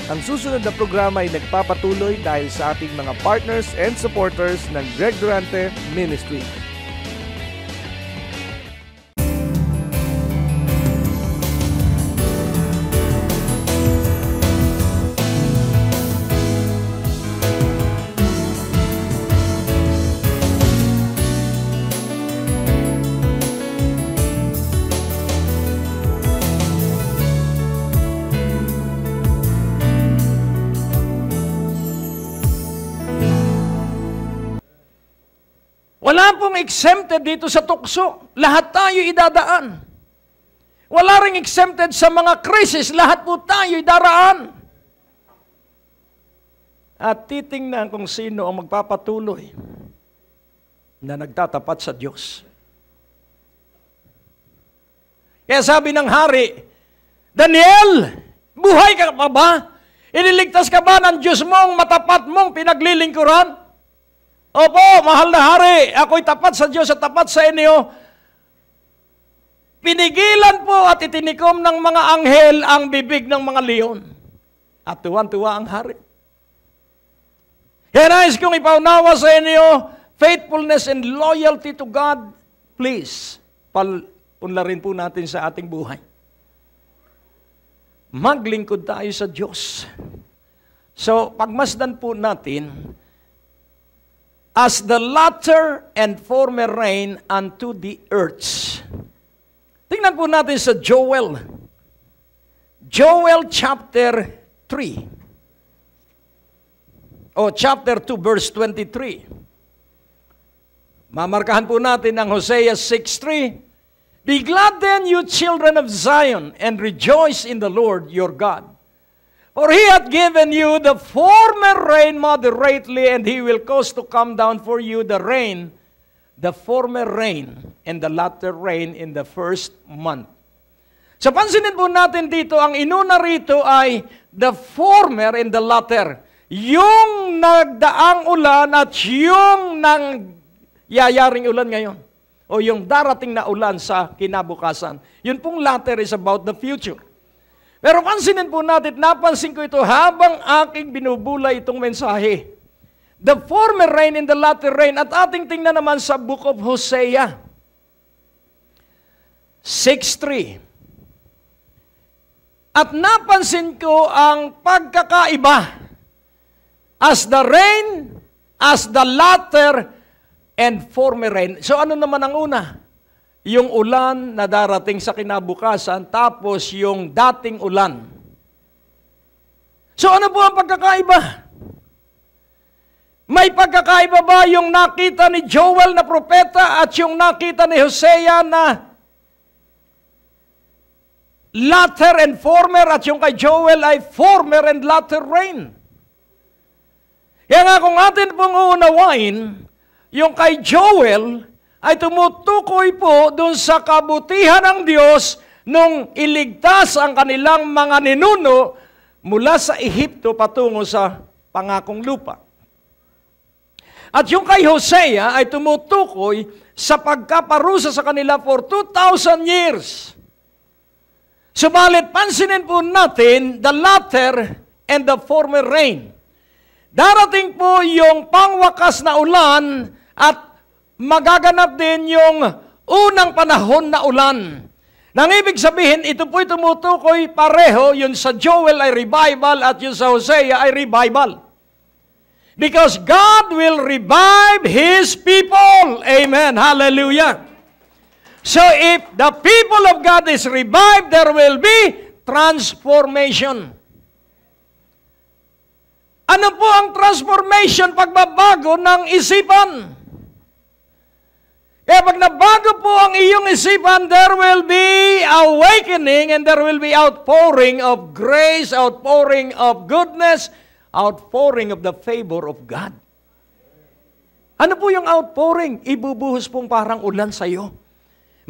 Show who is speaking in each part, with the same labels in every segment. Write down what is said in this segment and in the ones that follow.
Speaker 1: Ang susunod na programa ay nagpapatuloy dahil sa ating mga partners and supporters ng Greg Durante Ministry.
Speaker 2: Wala pong exempted dito sa tukso. Lahat tayo idadaan. Wala ring exempted sa mga krisis. Lahat po tayo idaraan. At titingnan kung sino ang magpapatuloy na nagtatapat sa Diyos. Kaya sabi ng hari, Daniel, buhay ka pa ba? Iniligtas ka ba ng Diyos mong matapat mong pinaglilingkuran? Opo, mahal na hari, ako'y tapat sa Diyos at tapat sa inyo. Pinigilan po at itinikom ng mga anghel ang bibig ng mga leon. At tuwan-tuwa ang hari. Kaya nais kong ipaunawa sa inyo, faithfulness and loyalty to God, please, punlarin po natin sa ating buhay. Maglingkod tayo sa Diyos. So, pagmasdan po natin, as the latter and former rain unto the earths. Tingnan po natin sa Joel. Joel chapter 3. O chapter 2 verse 23. Mamarkahan po natin ang Hosea 6:3. Be glad then, you children of Zion, and rejoice in the Lord your God. For He hath given you the former rain moderately, and He will cause to come down for you the rain, the former rain, and the latter rain in the first month. So pansinin po natin dito, ang inuna rito ay the former and the latter. Yung nagdaang ulan at yung nangyayaring ulan ngayon. O yung darating na ulan sa kinabukasan. Yun pong latter is about the future. Pero pansinin po natin, napansin ko ito habang aking binubulay itong mensahe. The former rain and the latter rain. At ating tingnan naman sa book of Hosea 6:3. At napansin ko ang pagkakaiba. As the rain, as the latter, and former rain. So ano naman ang una? Yung ulan na darating sa kinabukasan, tapos yung dating ulan. So ano po ang pagkakaiba? May pagkakaiba ba yung nakita ni Joel na propeta at yung nakita ni Hosea na latter and former at yung kay Joel ay former and latter rain? Kaya nga kung atin pong uunawain, yung kay Joel ay tumutukoy po doon sa kabutihan ng Diyos nung iligtas ang kanilang mga ninuno mula sa Ehipto patungo sa pangakong lupa. At yung kay Hosea ay tumutukoy sa pagkaparusa sa kanila for 2,000 years. Subalit, pansinin po natin the latter and the former rain. Darating po yung pangwakas na ulan at magaganap din yung unang panahon na ulan. Nang ibig sabihin, ito po'y tumutukoy pareho, yun sa Joel ay revival at yun sa Hosea ay revival. Because God will revive His people. Amen. Hallelujah. So if the people of God is revived, there will be transformation. Ano po ang transformation? Pagbabago ng isipan. Kaya pag nabago po ang iyong isipan, there will be awakening and there will be outpouring of grace, outpouring of goodness, outpouring of the favor of God. Ano po yung outpouring? Ibubuhos pong parang ulan sa iyo.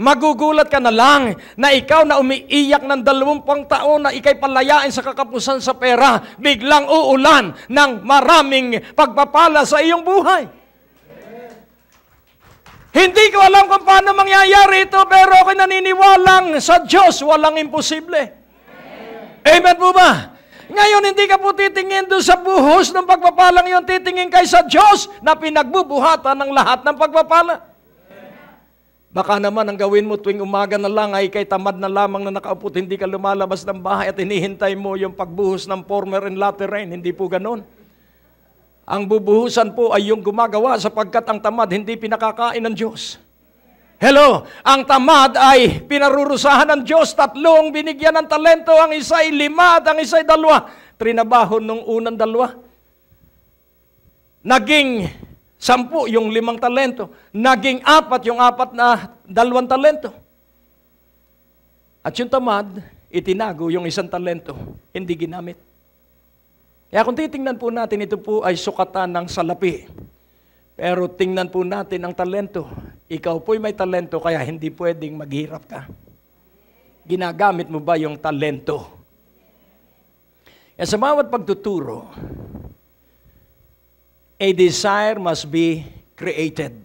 Speaker 2: Magugulat ka na lang na ikaw na umiiyak ng 20 taon na ikay palayain sa kakapusan sa pera, biglang uulan ng maraming pagpapala sa iyong buhay. Hindi ko alam kung paano mangyayari ito, pero ako'y naniniwalang sa Diyos walang imposible. Amen po ba? Ngayon, hindi ka po titingin doon sa buhos ng pagpapalang yun, titingin kay sa Diyos na pinagbubuhatan ng lahat ng pagpapala. Baka naman ang gawin mo tuwing umaga na lang ay kay tamad na lamang na nakaupo, hindi ka lumalabas ng bahay at hinihintay mo yung pagbuhos ng former and latter rain. Hindi po ganon. Ang bubuhusan po ay yung gumagawa sapagkat ang tamad hindi pinakakain ng Diyos. Hello, ang tamad ay pinarurusahan ng Diyos. 3 binigyan ng talento, ang isa ay 5 at ang isa ay 2. Trinabaho nung unang 2. Naging 10 yung 5 talento. Naging 4 yung 4 na 2 talento. At yung tamad, itinago yung 1 talento. Hindi ginamit. Kaya kung titingnan po natin, ito po ay sukatan ng salapi. Pero tingnan po natin ang talento. Ikaw po'y may talento, kaya hindi pwedeng maghirap ka. Ginagamit mo ba yung talento? Kaya sa bawat pagtuturo, a desire must be created.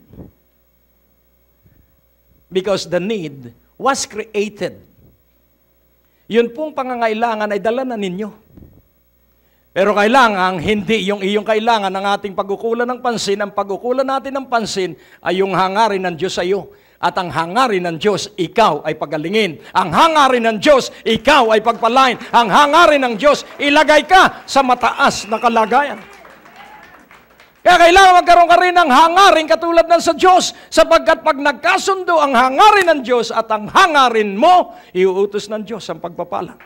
Speaker 2: Because the need was created. Yun pong pangangailangan ay dala na ninyo. Pero kailangan, hindi yung iyong kailangan ng ating pagkukulan ng pansin. Ang pagkukulan natin ng pansin ay yung hangarin ng Diyos sa iyo. At ang hangarin ng Diyos, ikaw ay pagalingin. Ang hangarin ng Diyos, ikaw ay pagpalain. Ang hangarin ng Diyos, ilagay ka sa mataas na kalagayan. Kaya kailangan magkaroon ka rin ng hangarin katulad ng sa Diyos. Sapagkat pag nagkasundo ang hangarin ng Diyos at ang hangarin mo, iuutos ng Diyos ang pagpapala.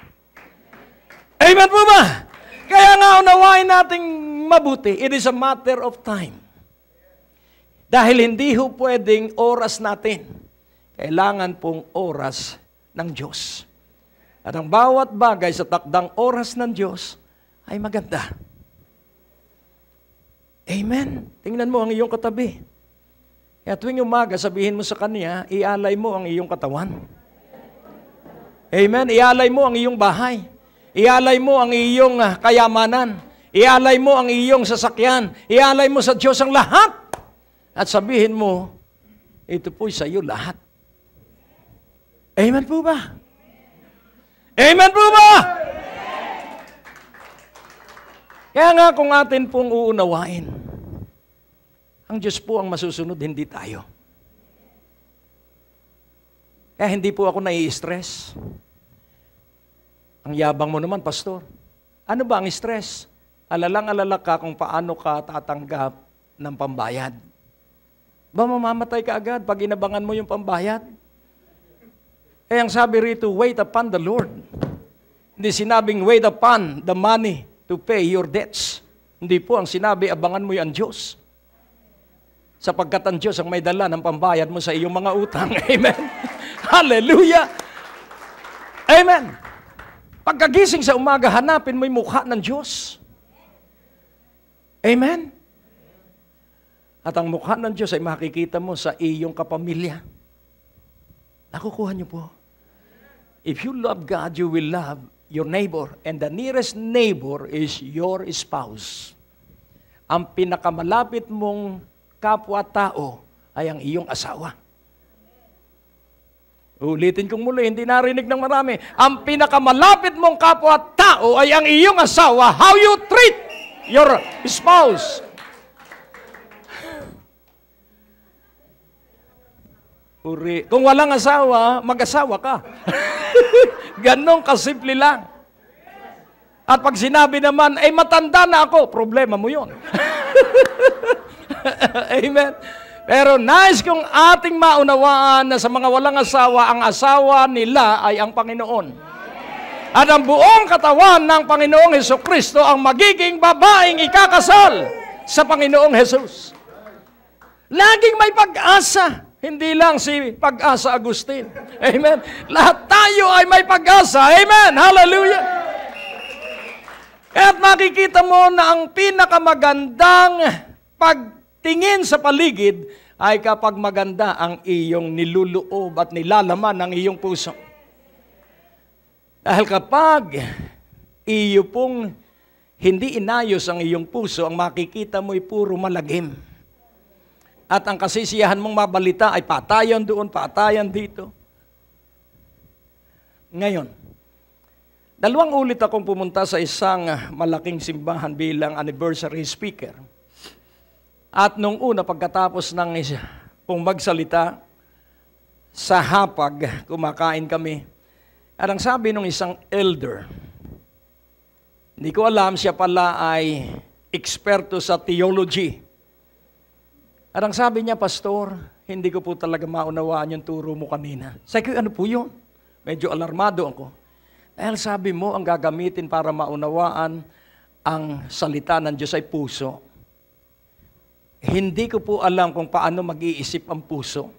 Speaker 2: Amen po ba? Kaya nga unawain nating mabuti, it is a matter of time. Dahil hindi ho pwedeng oras natin. Kailangan pong oras ng Diyos. At ang bawat bagay sa takdang oras ng Diyos ay maganda. Amen. Tingnan mo ang iyong katabi. Kaya tuwing umaga, sabihin mo sa kanya, ialay mo ang iyong katawan. Amen. Ialay mo ang iyong bahay. Ialay mo ang iyong kayamanan. Ialay mo ang iyong sasakyan. Ialay mo sa Diyos ang lahat. At sabihin mo, ito po'y sa iyo lahat. Amen po ba? Amen po ba? Kaya nga kung atin pong uunawain, ang Diyos po ang masusunod, hindi tayo. Kaya hindi po ako nai-stress. Ang yabang mo naman, pastor. Ano ba ang stress? Alalang-alala ka kung paano ka tatanggap ng pambayad. Ba mamamatay ka agad pag inabangan mo yung pambayad? Eh, ang sabi rito, wait upon the Lord. Hindi sinabing wait upon the money to pay your debts. Hindi po ang sinabi, abangan mo yung Diyos. Sapagkat ang Diyos ang may dala ng pambayad mo sa iyong mga utang. Amen. Hallelujah. Amen. Pagkagising sa umaga, hanapin mo yung mukha ng Diyos. Amen? At ang mukha ng Diyos ay makikita mo sa iyong kapamilya. Nakukuha niyo po. If you love God, you will love your neighbor. And the nearest neighbor is your spouse. Ang pinakamalapit mong kapwa-tao ay ang iyong asawa. Ulitin kong muli, hindi narinig ng marami. Ang pinakamalapit mong kapwa-tao ay ang iyong asawa. How you treat your spouse. Kung walang asawa, mag-asawa ka. Ganon kasimple lang. At pag sinabi naman, matanda na ako, problema mo yun. Amen. Pero nais kong ating maunawaan na sa mga walang asawa, ang asawa nila ay ang Panginoon. At ang buong katawan ng Panginoong Hesukristo ang magiging babaeng ikakasal sa Panginoong Jesus. Laging may pag-asa. Hindi lang si Pag-asa Agustin. Amen. Lahat tayo ay may pag-asa. Amen. Hallelujah. At makikita mo na ang pinakamagandang pagtingin sa paligid ay kapag maganda ang iyong niluloob at nilalaman ng iyong puso. Dahil kapag iyo pong hindi inayos ang iyong puso, ang makikita mo'y puro malagim. At ang kasisiyahan mong mabalita ay patayan doon, patayan dito. Ngayon, 2 ulit akong pumunta sa isang malaking simbahan bilang anniversary speaker. At nung una, pagkatapos ng pong magsalita, sa hapag, kumakain kami. At ang sabi ng isang elder, hindi ko alam, siya pala ay eksperto sa theology. At ang sabi niya, Pastor, hindi ko po talaga maunawaan yung turo mo kanina. Sabi ko, ano po yun? Medyo alarmado ako. Dahil sabi mo, ang gagamitin para maunawaan ang salita ng Diyos ay puso. Hindi ko po alam kung paano mag-iisip ang puso.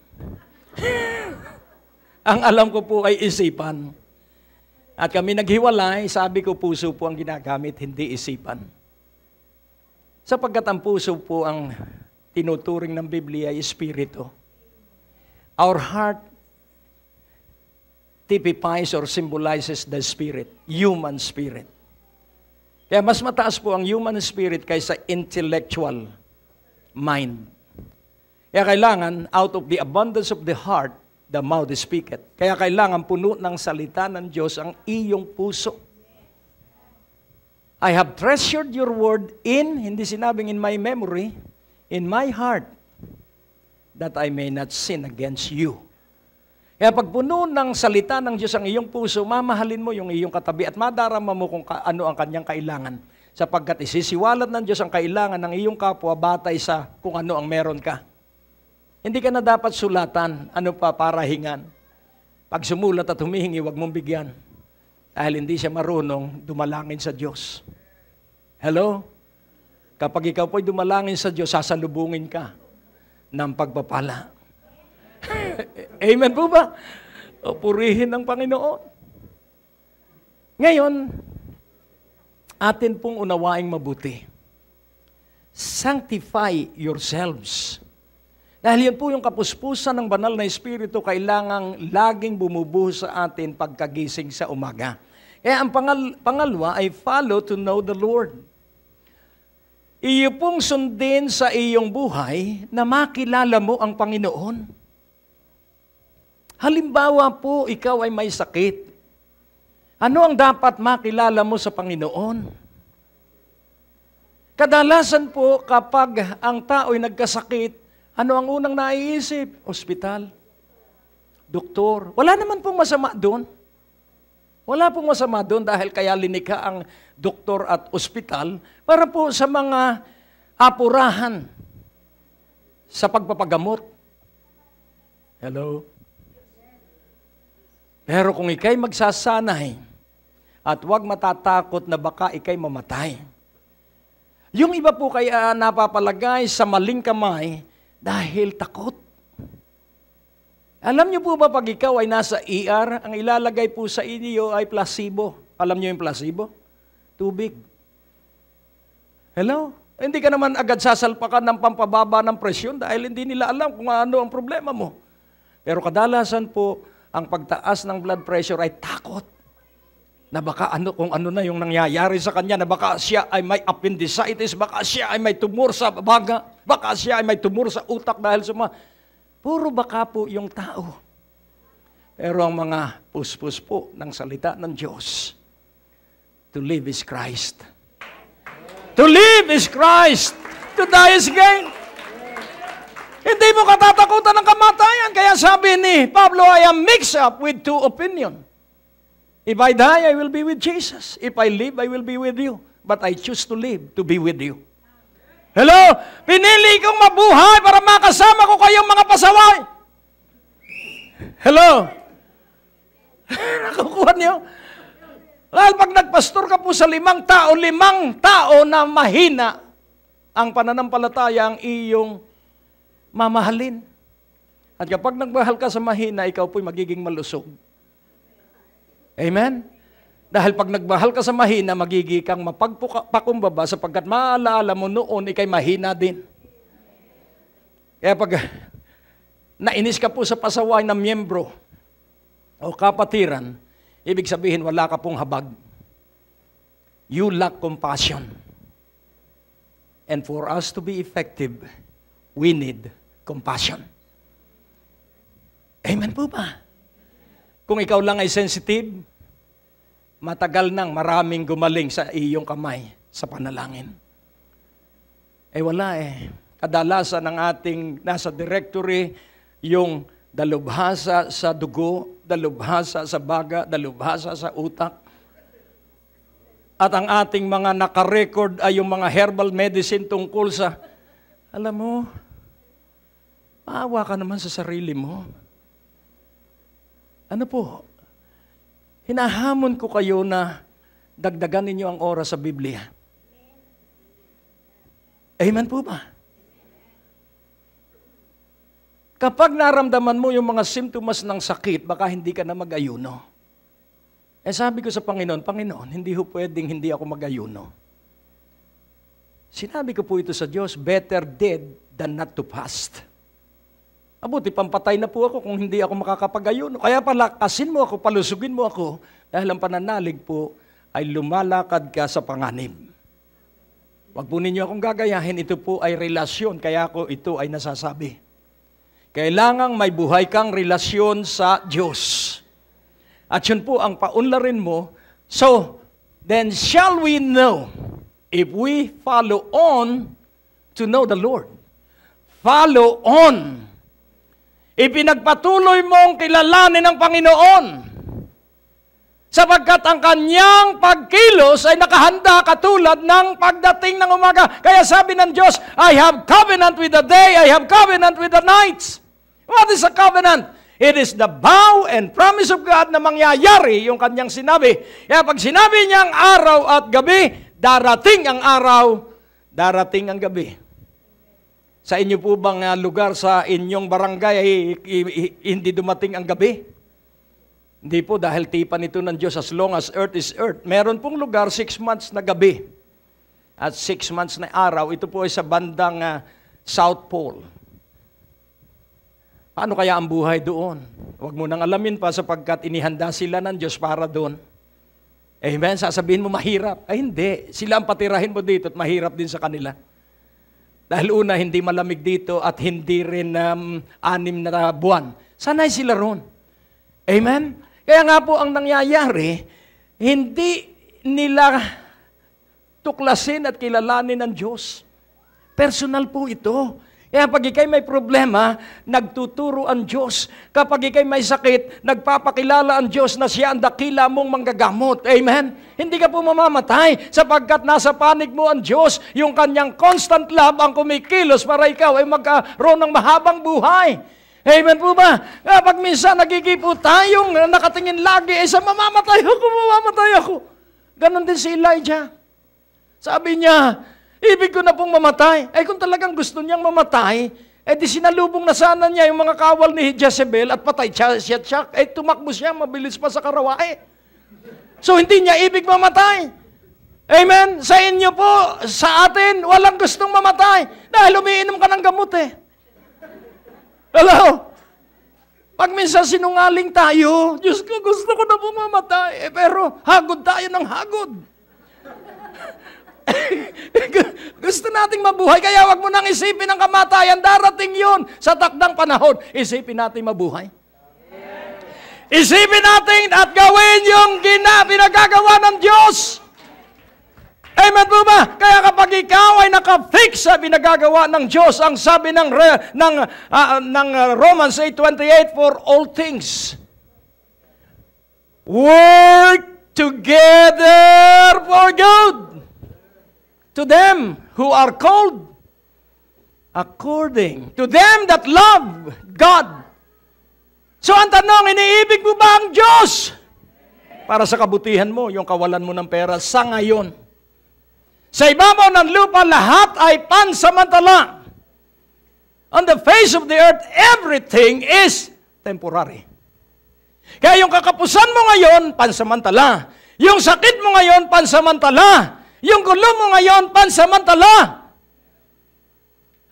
Speaker 2: Ang alam ko po ay isipan. At kami naghiwalay, sabi ko puso po ang ginagamit, hindi isipan. Sapagkat ang puso po ang tinuturing ng Biblia ay espiritu. Our heart typifies or symbolizes the spirit, human spirit. Kaya mas mataas po ang human spirit kaysa intellectual mind. Kaya kailangan, out of the abundance of the heart, the mouth speaketh. Kaya kailangan puno ng salita ng Diyos ang iyong puso. I have treasured your word hindi sinabing in my memory, in my heart, that I may not sin against you. Kaya pag puno ng salita ng Diyos ang iyong puso, mamahalin mo yung iyong katabi at madarama mo kung ano ang kanyang kailangan. Sapagkat isisiwalat ng Diyos ang kailangan ng iyong kapwa batay sa kung ano ang meron ka. Hindi ka na dapat sulatan, ano pa para hingan. Pag sumulat at humihingi, huwag mong bigyan. Dahil hindi siya marunong dumalangin sa Diyos. Hello? Kapag ikaw po'y dumalangin sa Diyos, sasalubungin ka ng pagpapala. Amen po ba? O purihin ng Panginoon. Ngayon, atin pong unawaing mabuti. Sanctify yourselves. Dahil yan po yung kapuspusan ng banal na Espiritu, kailangang laging bumubuhos sa atin pagkagising sa umaga. Kaya ang pangalawa ay follow to know the Lord. Iyo pong sundin sa iyong buhay na makilala mo ang Panginoon. Halimbawa po, ikaw ay may sakit. Ano ang dapat makilala mo sa Panginoon? Kadalasan po, kapag ang tao ay nagkasakit, ano ang unang naiisip? Ospital, doktor. Wala naman pong masama doon. Wala pong masama doon dahil kaya linikha ang doktor at ospital para po sa mga apurahan sa pagpapagamot. Hello? Pero kung ikay magsasanay at huwag matatakot na baka ikay mamatay. Yung iba po kaya napapalagay sa maling kamay dahil takot. Alam niyo po ba pag ikaw ay nasa ER, ang ilalagay po sa inyo ay placebo. Alam niyo yung placebo? Tubig. Hello? Hindi ka naman agad sasalpakan ng pampababa ng presyon dahil hindi nila alam kung ano ang problema mo. Pero kadalasan po, ang pagtaas ng blood pressure ay takot na baka kung ano na yung nangyayari sa kanya, na baka siya ay may appendicitis, baka siya ay may tumor sa baga, baka siya ay may tumor sa utak dahil sa puro baka po yung tao. Pero ang mga puspos po ng salita ng Diyos, to live is Christ. To live is Christ. To die is gain. Hindi mo katatakutan ng kamatayan. Kaya sabi ni Pablo, I am mixed up with two opinions. If I die, I will be with Jesus. If I live, I will be with you. But I choose to live, to be with you. Hello? Pinili kong mabuhay para makasama ko kayong mga pasaway. Hello? Nakukuha niyo? Dahil pag nagpastor ka po sa 5 tao na mahina, ang pananampalataya ang iyong mamahalin. At kapag nagmahal ka sa mahina, ikaw po'y magiging malusog. Amen? Dahil pag nagmahal ka sa mahina, magiging kang mapagpakumbaba sapagkat maalaala mo noon, ikay mahina din. Kaya pag nainis ka po sa pasaway ng miyembro o kapatiran, ibig sabihin wala ka pong habag. You lack compassion. And for us to be effective, we need compassion. Amen po ba? Kung ikaw lang ay sensitive, matagal nang maraming gumaling sa iyong kamay sa panalangin. Wala eh. Kadalasan ng ating nasa directory, yung dalubhasa sa dugo, dalubhasa sa baga, dalubhasa sa utak. At ang ating mga nakarecord ay yung mga herbal medicine tungkol sa, alam mo, maawa ka naman sa sarili mo. Ano po? Hinahamon ko kayo na dagdagan ninyo ang oras sa Biblia. Amen po ba? Kapag naramdaman mo yung mga simptomas ng sakit, baka hindi ka na mag-ayuno. Sabi ko sa Panginoon, Panginoon, hindi ho pwedeng hindi ako mag-ayuno. Sinabi ko po ito sa Diyos, better dead than not to fast. Abuti, pampatay na po ako kung hindi ako makakapag-ayuno. Kaya palakasin mo ako, palusugin mo ako, dahil ang pananalig po ay lumalakad ka sa panganib. Huwag po ninyo akong gagayahin, ito po ay relasyon, kaya ako ito ay nasasabi. Kailangang may buhay kang relasyon sa Diyos. At yun po ang paunlarin mo. So, then shall we know if we follow on to know the Lord. Follow on. Ipinagpatuloy mong kilalanin ng Panginoon. Sapagkat ang kanyang pagkilos ay nakahanda katulad ng pagdating ng umaga. Kaya sabi ng Diyos, I have covenant with the day, I have covenant with the nights. What is a covenant? It is the vow and promise of God na mangyayari yung kanyang sinabi. Kaya pag sinabi niyang araw at gabi, darating ang araw, darating ang gabi. Sa inyo po bang lugar sa inyong barangay ay hindi dumating ang gabi? Hindi po, dahil tipan ito ng Diyos as long as earth is earth. Meron pong lugar 6 months na gabi at 6 months na araw. Ito po ay sa bandang South Pole. Paano kaya ang buhay doon? Huwag mo nang alamin pa sapagkat inihanda sila ng Diyos para doon. Amen? Sasabihin mo mahirap. Ay hindi. Sila ang patirahin mo dito at mahirap din sa kanila. Dahil una, hindi malamig dito at hindi rin 6 na buwan. Sanay sila roon. Amen? Kaya nga po ang nangyayari, hindi nila tuklasin at kilalanin ng Diyos. Personal po ito. Kaya pag ikay may problema, nagtuturo ang Diyos. Kapag ikay may sakit, nagpapakilala ang Diyos na siya ang dakila mong manggagamot. Amen? Hindi ka po mamamatay sapagkat nasa panig mo ang Diyos. Yung kanyang constant love ang kumikilos para ikaw ay magkaroon ng mahabang buhay. Amen po ba? Kapag minsan nagigipo tayong nakatingin lagi, sa mamamatay ako. Ganon din si Elijah. Sabi niya, ibig ko na pong mamatay. Kung talagang gusto niyang mamatay, di sinalubong na sana niya yung mga kawal ni Jezebel at patay siya. Tumakbo siya, mabilis pa sa karawae. So, hindi niya ibig mamatay. Amen? Sa inyo po, sa atin, walang gustong mamatay. Dahil umiinom ka ng gamot Hello? Pag minsan sinungaling tayo, Diyos ko, gusto ko na pumamatay. Pero hagod tayo ng hagod. Gusto nating mabuhay, kaya wag mo nang isipin ang kamatayan. Darating yun sa takdang panahon. Isipin natin mabuhay. Isipin natin at gawin yung pinagagawa ng Diyos. Amen po ba? Kaya kapag ikaw ay nakafix sa pinagagawa ng Diyos, ang sabi ng Romans 8:28, for all things work together for good to them who are called according to them that love God. So ang tanong, iniibig mo ba ang Diyos? Para sa kabutihan mo, yung kawalan mo ng pera sa ngayon. Sa ibabaw ng lupa, lahat ay pansamantala. On the face of the earth, everything is temporary. Kaya yung kakapusan mo ngayon, pansamantala. Yung sakit mo ngayon, pansamantala. Yung gulo mo ngayon, pansamantala.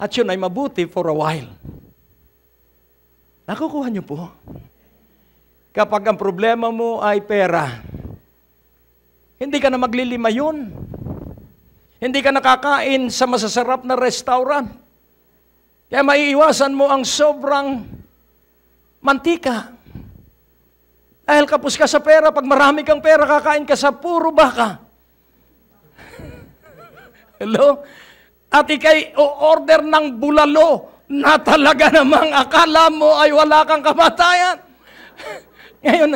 Speaker 2: At yun ay mabuti for a while. Nakukuha niyo po? Kapag ang problema mo ay pera, hindi ka na maglilima yun. Hindi ka nakakain sa masasarap na restaurant. Kaya maiiwasan mo ang sobrang mantika. Dahil kapos ka sa pera, pag marami kang pera, kakain ka sa puro baka. Hello? At ikay order ng bulalo na talaga namang akala mo ay wala kang kamatayan. Ngayon,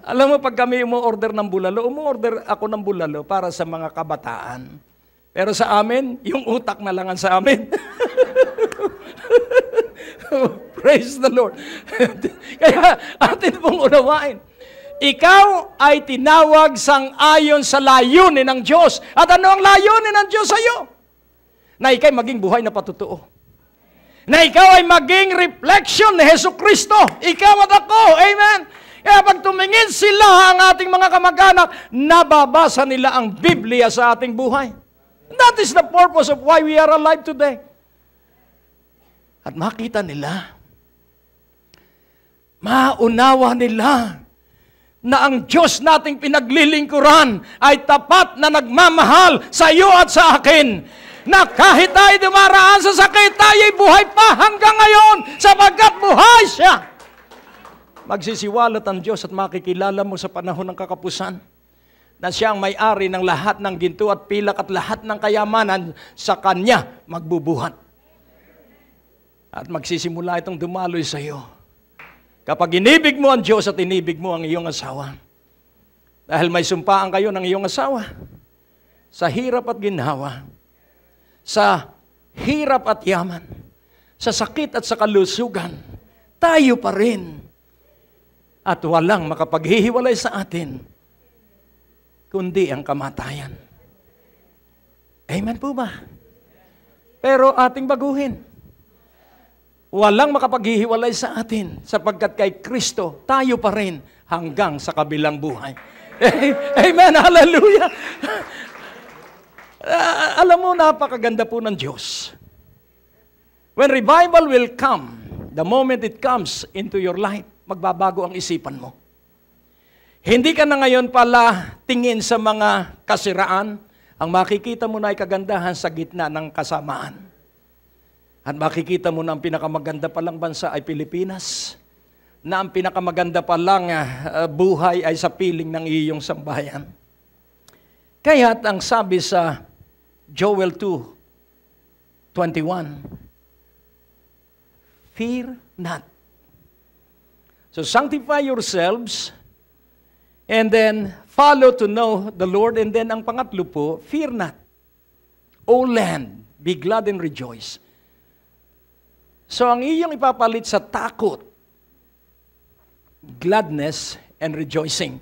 Speaker 2: alam mo, pag kami umu-order ng bulalo, umu-order ako ng bulalo para sa mga kabataan. Pero sa amin, yung utak na lang ang sa amin. Praise the Lord. Kaya atin pong unawain. Ikaw ay tinawag sang-ayon sa layunin ng Diyos. At ano ang layunin ng Diyos sa iyo? Na ikay maging buhay na patutuo. Na ikaw ay maging reflection ni Hesus Kristo. Ikaw at ako. Amen. Kaya pag tumingin sila, ang ating mga kamag-anak, nababasa nila ang Biblia sa ating buhay. And that is the purpose of why we are alive today. At makita nila, maunawa nila, na ang Diyos nating pinaglilingkuran ay tapat na nagmamahal sa iyo at sa akin. Na kahit tayo dumaraan sa sakit, tayo'y buhay pa hanggang ngayon sapagkat buhay siya. Magsisiwalat ang Diyos at makikilala mo sa panahon ng kakapusan na siya ang may-ari ng lahat ng ginto at pilak at lahat ng kayamanan sa Kanya magbubuhat. At magsisimula itong dumaloy sa iyo. Kapag inibig mo ang Diyos at inibig mo ang iyong asawa. Dahil may sumpaan kayo ng iyong asawa. Sa hirap at ginhawa. Sa hirap at yaman. Sa sakit at sa kalusugan. Tayo pa rin. At walang makapaghihiwalay sa atin, kundi ang kamatayan. Amen po ba? Pero ating baguhin. Walang makapaghihiwalay sa atin, sapagkat kay Kristo, tayo pa rin hanggang sa kabilang buhay. Amen, hallelujah! Alam mo, napakaganda po ng Diyos. When revival will come, the moment it comes into your life, magbabago ang isipan mo. Hindi ka na ngayon pala tingin sa mga kasiraan. Ang makikita mo na ay kagandahan sa gitna ng kasamaan. At makikita mo na ang pinakamaganda palang bansa ay Pilipinas. Na ang pinakamaganda palang buhay ay sa piling ng iyong sambayan. Kaya't ang sabi sa Joel 2:21, fear not. So sanctify yourselves and then follow to know the Lord. And then ang pangatlo po, fear not. O land, be glad and rejoice. So ang iyong ipapalit sa takot, gladness and rejoicing.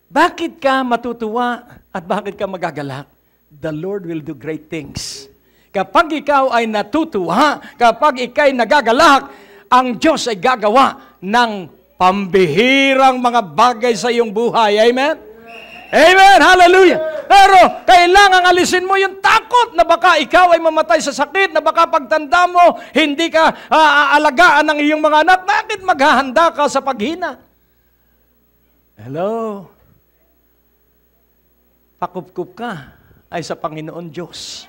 Speaker 2: Bakit ka matutuwa at bakit ka magagalak? The Lord will do great things. Kapag ikaw ay natutuwa, kapag ikay nagagalak, ang Diyos ay gagawa ng pambihirang mga bagay sa iyong buhay. Amen? Amen! Hallelujah! Pero kailangan alisin mo yung takot na baka ikaw ay mamatay sa sakit, na baka pagtanda mo, hindi ka aalagaan ng iyong mga anak. Bakit maghahanda ka sa paghina? Hello? Pakup-kup ka ay sa Panginoon Diyos.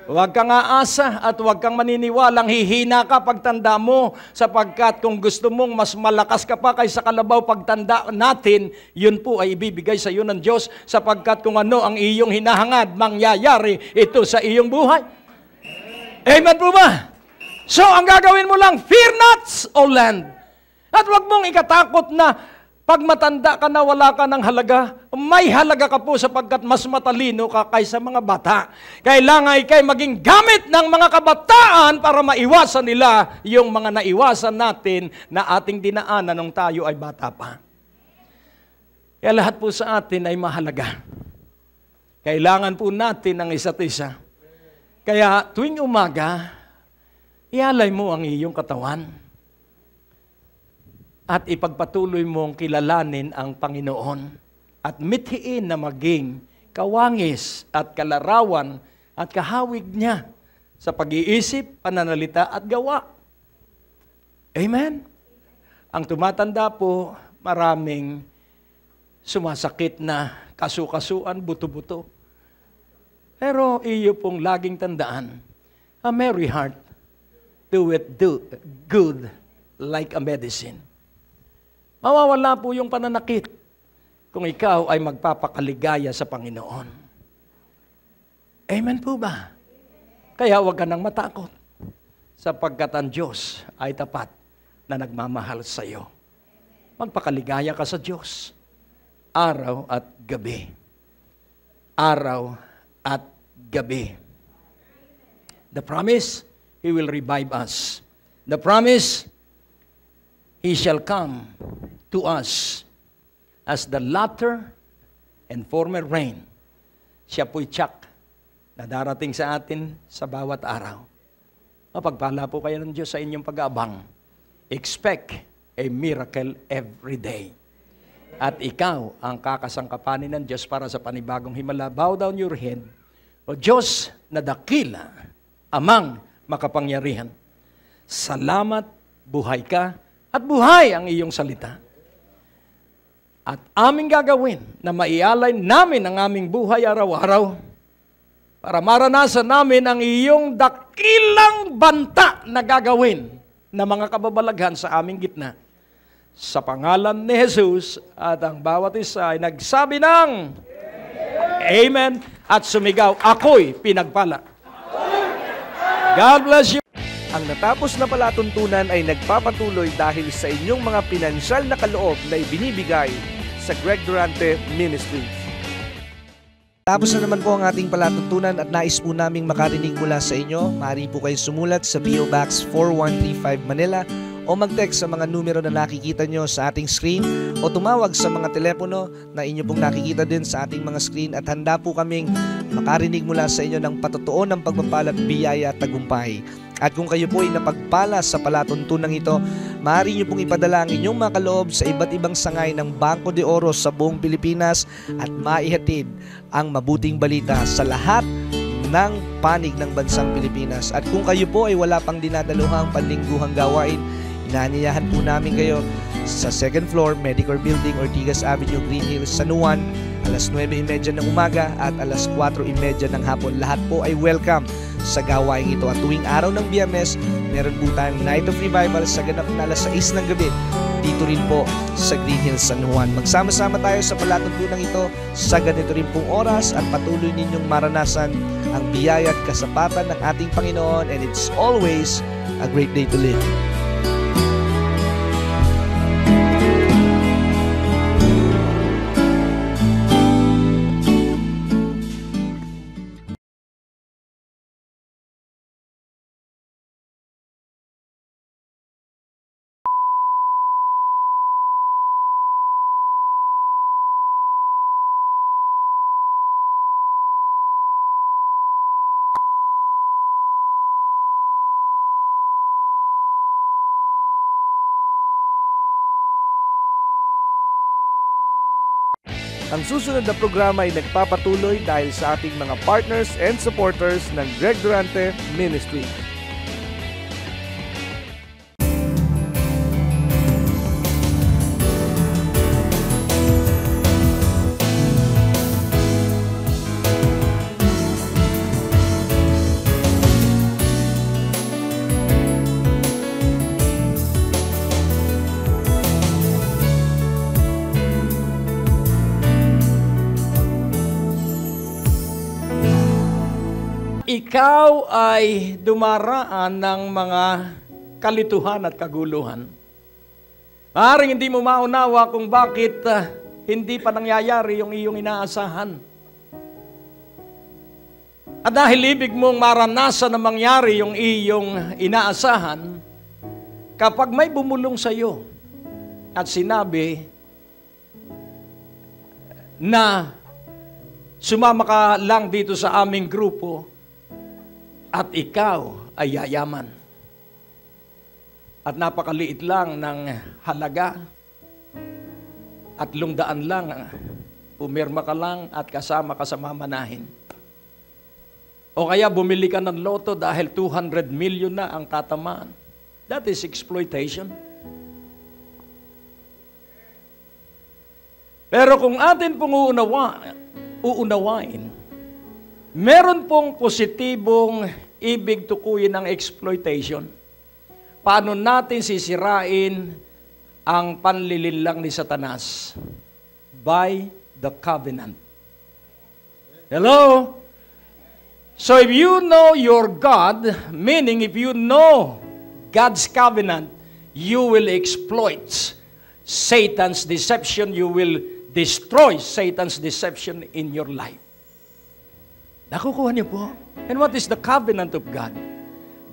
Speaker 2: Huwag kang aasa at huwag kang maniniwalang hihina ka pagtanda mo, sapagkat kung gusto mong mas malakas ka pa kaysa kalabaw pagtanda natin, yun po ay ibibigay sa iyo ng Diyos, sapagkat kung ano ang iyong hinahangad, mangyayari ito sa iyong buhay. Amen po ba? So, ang gagawin mo lang, fear not, O land. At huwag mong ikatakot na pag matanda ka na wala ka ng halaga, may halaga ka po sapagkat mas matalino ka kaysa mga bata. Kailangan ikay maging gamit ng mga kabataan para maiwasan nila yung mga naiwasan natin na ating dinaanan nung tayo ay bata pa. Kaya lahat po sa atin ay mahalaga. Kailangan po natin ang isa't isa. Kaya tuwing umaga, ialay mo ang iyong katawan. At ipagpatuloy mong kilalanin ang Panginoon at mithiin na maging kawangis at kalarawan at kahawig niya sa pag-iisip, pananalita at gawa. Amen? Ang tumatanda po, maraming sumasakit na kasu-kasuan, buto-buto. Pero iyo pong laging tandaan, a merry heart doeth good like a medicine. Mawawala po yung pananakit kung ikaw ay magpapakaligaya sa Panginoon. Amen po ba? Kaya huwag ka nang matakot, sapagkat ang Diyos ay tapat na nagmamahal sa iyo. Magpakaligaya ka sa Diyos, araw at gabi. Araw at gabi. The promise, He will revive us. The promise, He shall come to us as the latter and former rain. Siya po'y tiyak na darating sa atin sa bawat araw. Mapagpala po kayo ng Diyos sa inyong pag-aabang. Expect a miracle every day. At ikaw ang kakasangkapanin ng Diyos para sa panibagong himala. Bow down your head. O Diyos na dakila, amang makapangyarihan. Salamat, buhay ka, at buhay ang iyong salita. At aming gagawin na maialay namin ang aming buhay araw-araw para maranasan namin ang iyong dakilang banta na gagawin na mga kababalaghan sa aming gitna. Sa pangalan ni Jesus at ang bawat isa ay nagsabi ng Amen at sumigaw, ako'y pinagpala. God bless you.
Speaker 1: Ang natapos na palatuntunan ay nagpapatuloy dahil sa inyong mga pinansyal na kaloob na ibinibigay sa Greg Durante Ministries. Tapos na naman po ang ating palatuntunan at nais po naming makarinig mula sa inyo. Maaari po kayo sumulat sa PO Box 4135 Manila o mag-text sa mga numero na nakikita nyo sa ating screen o tumawag sa mga telepono na inyo pong nakikita din sa ating mga screen at handa po kaming makarinig mula sa inyo ng patotoo ng pagpapala at biyaya at tagumpay. At kung kayo po ay napagpala sa palatuntunan ito, maaari nyo pong ipadala ang inyong mga kaloob sa iba't ibang sangay ng Bangko de Oro sa buong Pilipinas at maihatid ang mabuting balita sa lahat ng panig ng bansang Pilipinas. At kung kayo po ay wala pang dinadaluhang panlingguhang gawain, inaanyayahan po namin kayo sa 2nd floor, Medicor Building, Ortigas Avenue, Green Hills, San Juan, alas 9:30 ng umaga at alas 4:30 ng hapon. Lahat po ay welcome sa gawain ito. At tuwing araw ng Biyernes, meron po tayong Night of Revival sa ganap na alas 6 ng gabi. Dito rin po sa Green Hills, San Juan. Magsama-sama tayo sa palatuntunan ito sa ganito rin pong oras at patuloy ninyong maranasan ang biyaya at kasapatan ng ating Panginoon, and it's always a great day to live. Ang susunod na programa ay nagpapatuloy dahil sa ating mga partners and supporters ng Greg Durante Ministry.
Speaker 2: Ikaw ay dumaraan ng mga kalituhan at kaguluhan. Maaaring hindi mo maunawa kung bakit hindi pa nangyayari yung iyong inaasahan. At dahil ibig mong maranasan na mangyari yung iyong inaasahan, kapag may bumulong sa iyo at sinabi na sumama ka lang dito sa aming grupo, at ikaw ay yayaman. At napakaliit lang ng halaga. At 200 lang, pumirma ka lang at kasama ka sa mamanahin. O kaya bumili ka ng loto dahil 200 million na ang tatamaan. That is exploitation. Pero kung atin pong uunawain, meron pong positibong ibig tukuyin ng exploitation. Paano natin sisirain ang panlilinlang ni Satanas? By the covenant. Hello? So if you know your God, meaning if you know God's covenant, you will exploit Satan's deception. You will destroy Satan's deception in your life. Nakukuha niyo po? And what is the covenant of God?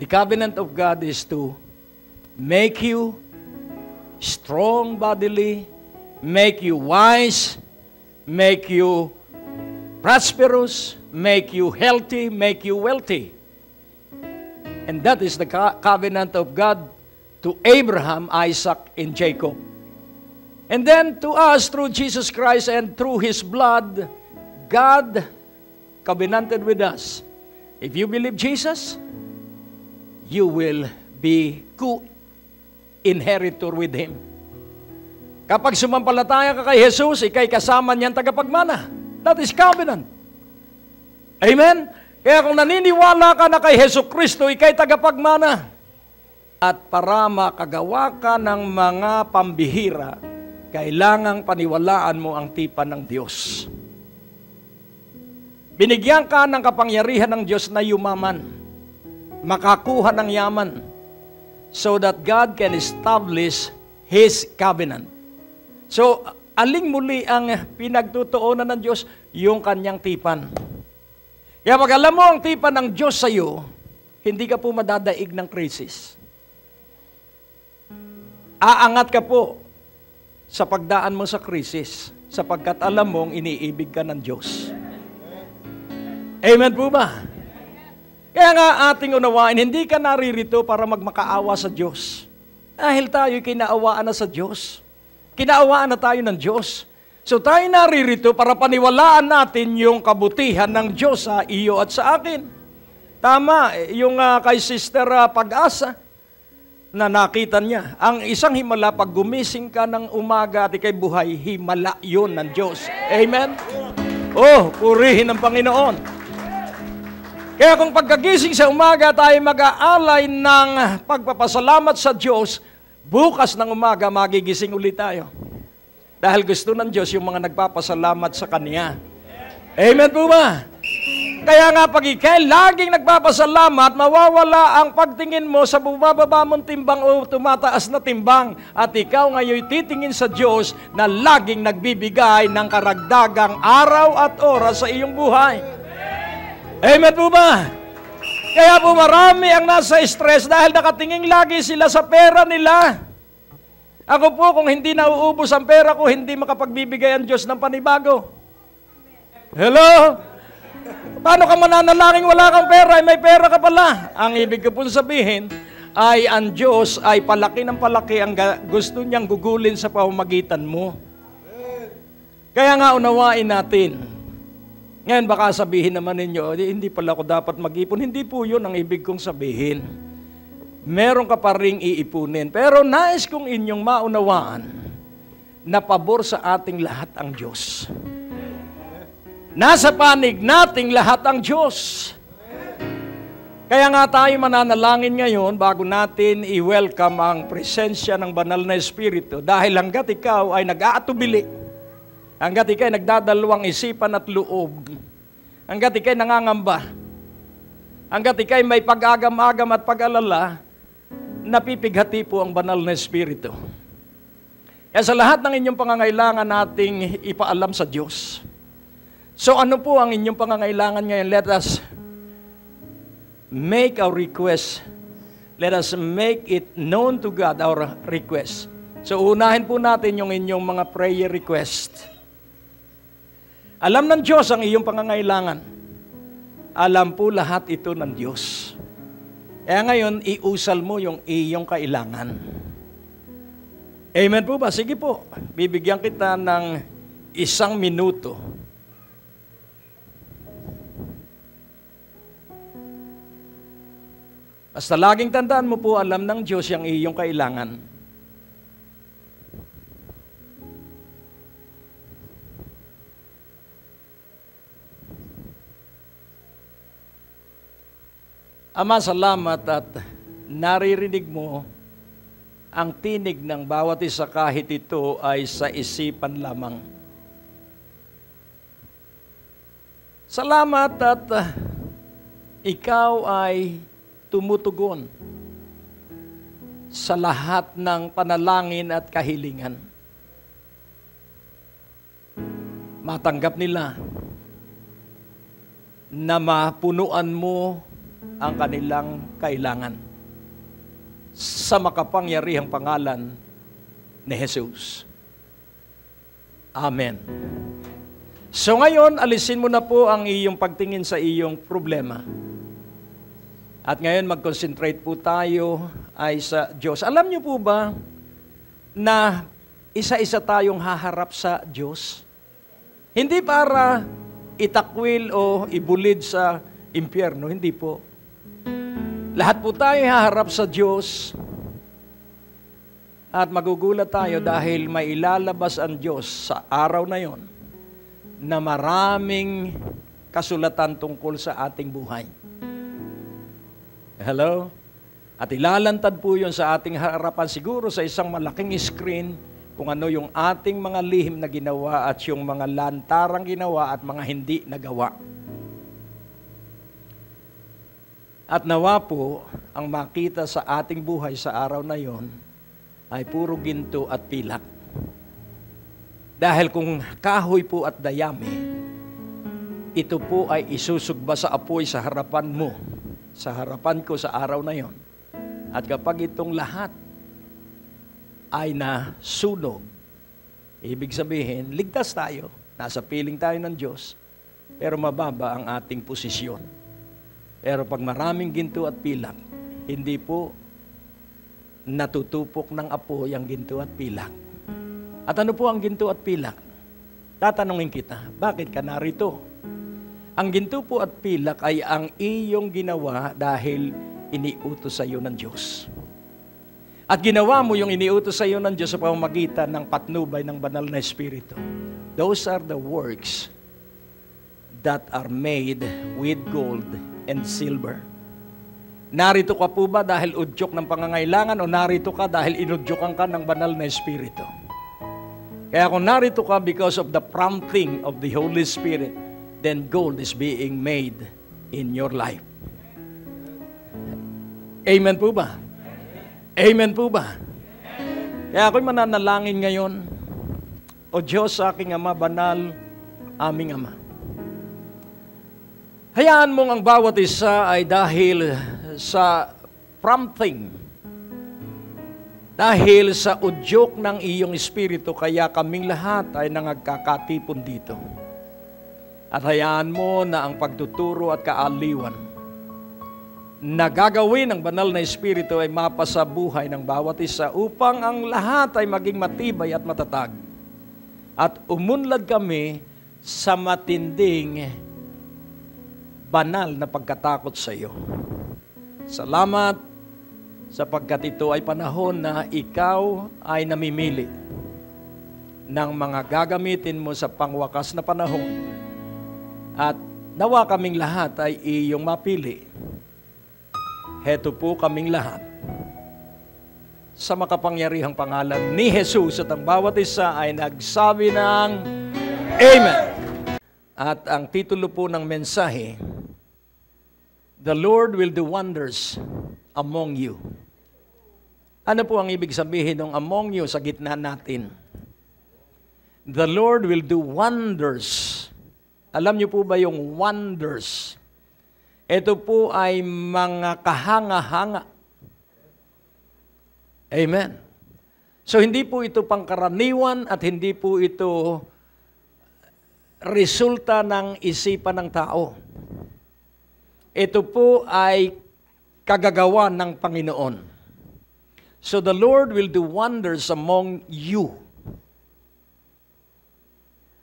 Speaker 2: The covenant of God is to make you strong bodily, make you wise, make you prosperous, make you healthy, make you wealthy. And that is the covenant of God to Abraham, Isaac, and Jacob. And then to us, through Jesus Christ and through His blood, God covenanted with us. If you believe Jesus, you will be co-inheritor with Him. Kapag sumampalataya ka kay Jesus, ikay kasama niyang tagapagmana. That is covenant. Amen? Kaya kung naniniwala ka na kay Hesus Kristo, ikay tagapagmana. At para makagawa ka ng mga pambihira, kailangang paniwalaan mo ang tipan ng Diyos. Binigyan ka ng kapangyarihan ng Diyos na yumaman, makakuha ng yaman, so that God can establish His covenant. So, aling muli ang pinagtutuunan ng Diyos? Yung kanyang tipan. Kaya pag alam mo ang tipan ng Diyos sa iyo, hindi ka po madadaig ng krisis. Aangat ka po sa pagdaan mo sa krisis, sapagkat alam mong iniibig ka ng Diyos. Amen po ba? Kaya nga ating unawain, hindi ka naririto para magmakaawa sa Diyos. Dahil tayo kinaawaan na sa Diyos. Kinaawaan na tayo ng Diyos. So tayo naririto para paniwalaan natin yung kabutihan ng Diyos sa iyo at sa akin. Tama, yung kay Sister Pag-asa, na nakita niya, ang isang himala, pag gumising ka ng umaga at ikay buhay, himala yun ng Diyos. Amen? Oh, purihin ng Panginoon. Kaya kung pagkagising sa umaga, tayo mag-aalay ng pagpapasalamat sa Diyos, bukas ng umaga, magigising ulit tayo. Dahil gusto ng Diyos yung mga nagpapasalamat sa Kanya. Amen po ba? Kaya nga pag ikay laging nagpapasalamat, mawawala ang pagtingin mo sa bumababa mong timbang o tumataas na timbang. At ikaw ngayon titingin sa Diyos na laging nagbibigay ng karagdagang araw at oras sa iyong buhay. Amen po ba? Kaya po marami ang nasa stress dahil nakatingin lagi sila sa pera nila. Ako po, kung hindi nauubos ang pera ko, hindi makapagbibigay ang Diyos ng panibago. Hello? Paano ka mananalangin wala kang pera, ay may pera ka pala? Ang ibig ko po sabihin, ay ang Diyos ay palaki ng palaki ang gusto niyang gugulin sa pamamagitan mo. Kaya nga unawain natin. Ngayon baka sabihin naman ninyo, hindi pala ako dapat mag-ipon. Hindi po yun ang ibig kong sabihin. Meron ka pa ring iipunin. Pero nais kong inyong maunawaan na pabor sa ating lahat ang Diyos. Nasa panig nating lahat ang Diyos. Kaya nga tayo mananalangin ngayon bago natin i-welcome ang presensya ng banal na Espiritu. Dahil hanggat ikaw ay nag-aatubili, hanggat ikaw ay nagdadalawang isipan at loob, hanggat ikaw ay nangangamba, hanggat ikaw ay may pag-agam-agam at pag-alala, napipighati po ang banal na Espiritu. Kaya sa lahat ng inyong pangangailangan nating ipaalam sa Diyos. So ano po ang inyong pangangailangan ngayon? Let us make our request. Let us make it known to God, our request. So unahin po natin yung inyong mga prayer request. Alam ng Diyos ang iyong pangangailangan. Alam po lahat ito ng Diyos. Kaya ngayon, iusal mo yung iyong kailangan. Amen po ba? Sige po. Bibigyan kita ng 1 minuto. Basta laging tandaan mo po, alam ng Diyos yung iyong kailangan. Ama, salamat at naririnig mo ang tinig ng bawat isa kahit ito ay sa isipan lamang. Salamat at ikaw ay tumutugon sa lahat ng panalangin at kahilingan. Matanggap nila na mapunuan mo ang kanilang kailangan sa makapangyarihang pangalan ni Jesus. Amen. So ngayon, alisin mo na po ang iyong pagtingin sa iyong problema. At ngayon, mag-concentrate po tayo ay sa Diyos. Alam niyo po ba na isa-isa tayong haharap sa Diyos? Hindi para itakwil o ibulid sa impyerno, hindi po. Lahat po tayo haharap sa Diyos at magugulat tayo dahil may ilalabas ang Diyos sa araw na yon na maraming kasulatan tungkol sa ating buhay. Hello? At ilalantad po yun sa ating harapan siguro sa isang malaking screen kung ano yung ating mga lihim na ginawa at yung mga lantarang ginawa at mga hindi nagawa. At nawa po, ang makita sa ating buhay sa araw na yon ay puro ginto at pilak. Dahil kung kahoy po at dayami, ito po ay isusugba sa apoy sa harapan mo, sa harapan ko sa araw na yon. At kapag itong lahat ay nasunog, ibig sabihin, ligtas tayo, nasa piling tayo ng Diyos, pero mababa ang ating posisyon. Pero pag maraming ginto at pilak, hindi po natutupok ng apoy ang ginto at pilak. At ano po ang ginto at pilak? Tatanungin kita, bakit ka narito? Ang ginto po at pilak ay ang iyong ginawa dahil iniutos sa iyo ng Diyos. At ginawa mo yung iniutos sa iyo ng Diyos sa pamamagitan ng patnubay ng banal na Espiritu. Those are the works that are made with gold and silver. Narito ka po ba dahil udyok ng pangangailangan o narito ka dahil inudyokan ka ng banal na Espiritu? Kaya kung narito ka because of the prompting of the Holy Spirit, then gold is being made in your life. Amen po ba? Amen po ba? Kaya ako'y mananalangin ngayon, O Diyos, aking Ama, banal, aming Ama. Hayaan mong ang bawat isa ay dahil sa prompting, dahil sa udyok ng iyong Espiritu, kaya kaming lahat ay nangagkakatipon dito. At hayaan mo na ang pagtuturo at kaaliwan na gagawin ng banal na Espiritu ay mapasa buhay ng bawat isa upang ang lahat ay maging matibay at matatag. At umunlad kami sa matinding banal na pagkatakot sa iyo. Salamat sapagkat ito ay panahon na ikaw ay namimili ng mga gagamitin mo sa pangwakas na panahon. At nawa kaming lahat ay iyong mapili. Heto po kaming lahat. Sa makapangyarihang pangalan ni Jesus at ang bawat isa ay nagsabi ng Amen. At ang titulo po ng mensahe, The Lord will do wonders among you. Ano po ang ibig sabihin ng among you sa gitna natin? The Lord will do wonders. Alam niyo po ba yung wonders? Ito po ay mga kahanga-hanga. Amen. So hindi po ito pangkaraniwan at hindi po ito resulta ng isipan ng tao. Ito po ay kagagawa ng Panginoon. So the Lord will do wonders among you.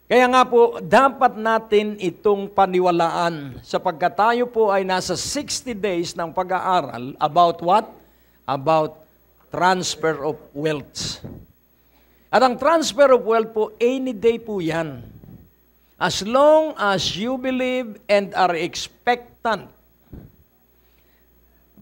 Speaker 2: Kaya nga po, dapat natin itong paniwalaan sapagkat tayo po ay nasa 60 days ng pag-aaral about what? About transfer of wealth. At ang transfer of wealth po, any day po yan. As long as you believe and are expectant.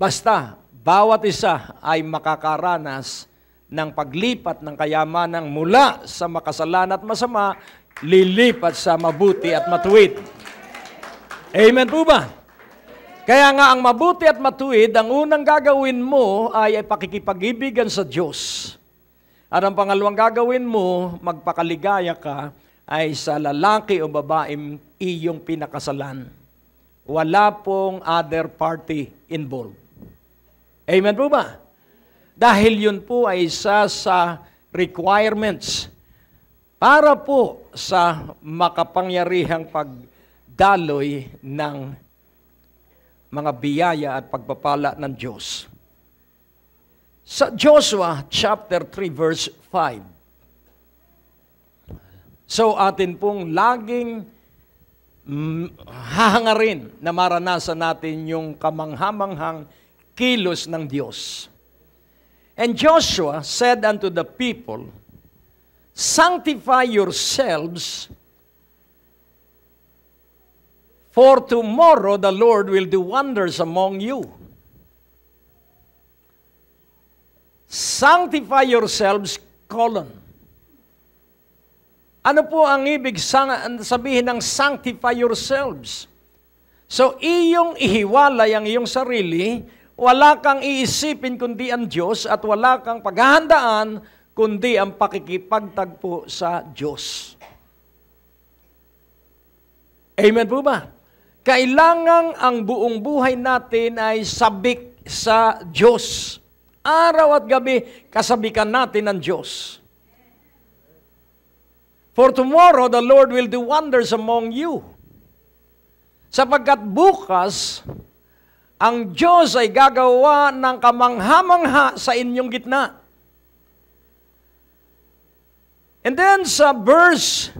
Speaker 2: Basta, bawat isa ay makakaranas ng paglipat ng kayamanang mula sa makasalan at masama, lilipat sa mabuti at matuwid. Amen po ba? Kaya nga ang mabuti at matuwid, ang unang gagawin mo ay pakikipag-ibigan sa Diyos. At ang pangalawang gagawin mo, magpakaligaya ka, ay sa lalaki o babaeng iyong pinakasalan. Wala pong other party involved. Amen po ba? Dahil yun po ay isa sa requirements para po sa makapangyarihang pagdaloy ng mga biyaya at pagpapala ng Diyos. Sa Joshua chapter 3 verse 5. So atin pong laging hahangarin na maranasan natin yung kamanghamanghang kilos ng Diyos. And Joshua said unto the people, sanctify yourselves, for tomorrow the Lord will do wonders among you. Sanctify yourselves, colon. Ano po ang ibig sabihin ng sanctify yourselves? So, iyong ihiwalay ang iyong sarili, wala kang iisipin kundi ang Diyos at wala kang paghahandaan kundi ang pakikipagtagpo sa Diyos. Amen po ba? Kailangang ang buong buhay natin ay sabik sa Diyos. Araw at gabi, kasabikan natin ng Diyos. For tomorrow, the Lord will do wonders among you. Sapagkat bukas, ang Diyos ay gagawa ng kamangha-mangha sa inyong gitna. And then sa verse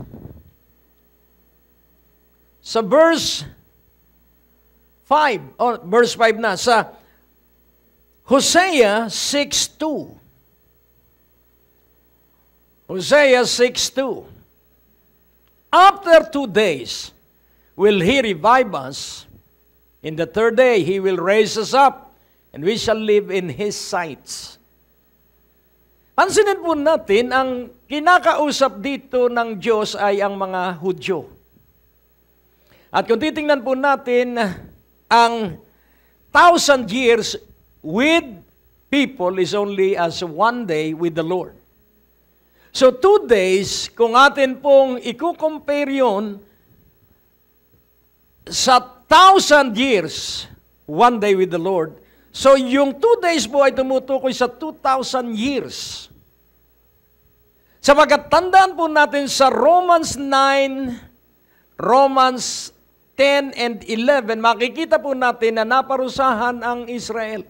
Speaker 2: 5, verse 5 na, sa Hosea 6:2. Hosea 6:2. After 2 days will He revive us. In the third day, He will raise us up, and we shall live in His sights. Pansinin po natin, ang kinakausap dito ng Diyos ay ang mga Hudyo. At kung titingnan po natin, ang 1,000 years with people is only as 1 day with the Lord. So 2 days, kung atin pong i-compare yun sa 1,000 years, 1 day with the Lord, so yung 2 days po ay tumutukoy sa 2,000 years. Sapagkat tandaan po natin sa Romans 9, Romans 10 and 11, makikita po natin na naparusahan ang Israel.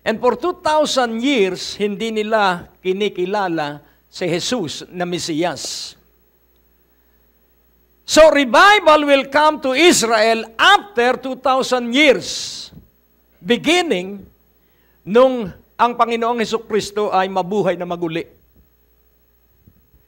Speaker 2: And for 2,000 years, hindi nila kinikilala si Jesus na Mesiyas. So revival will come to Israel after 2,000 years, beginning nung ang Panginoong Hesukristo ay mabuhay na maguli.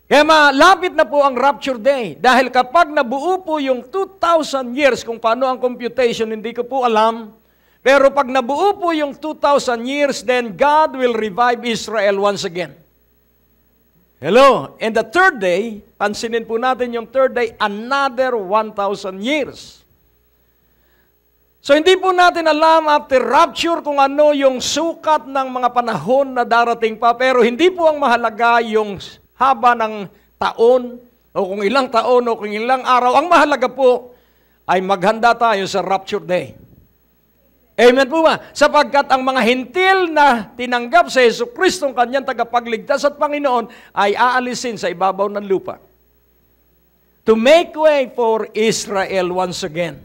Speaker 2: Kaya malapit na po ang rapture day. Dahil kapag nabuo po yung 2,000 years, kung paano ang computation, hindi ko po alam. Pero pag nabuo po yung 2,000 years, then God will revive Israel once again. Hello? And the third day, pansinin po natin yung third day, another 1,000 years. So hindi po natin alam after rapture kung ano yung sukat ng mga panahon na darating pa. Pero hindi po ang mahalaga yung haba ng taon, o kung ilang taon, o kung ilang araw. Ang mahalaga po ay maghanda tayo sa rapture day. Amen po ba? Sapagkat ang mga hintil na tinanggap sa Jesucristong kanyang tagapagligtas at Panginoon ay aalisin sa ibabaw ng lupa. To make way for Israel once again.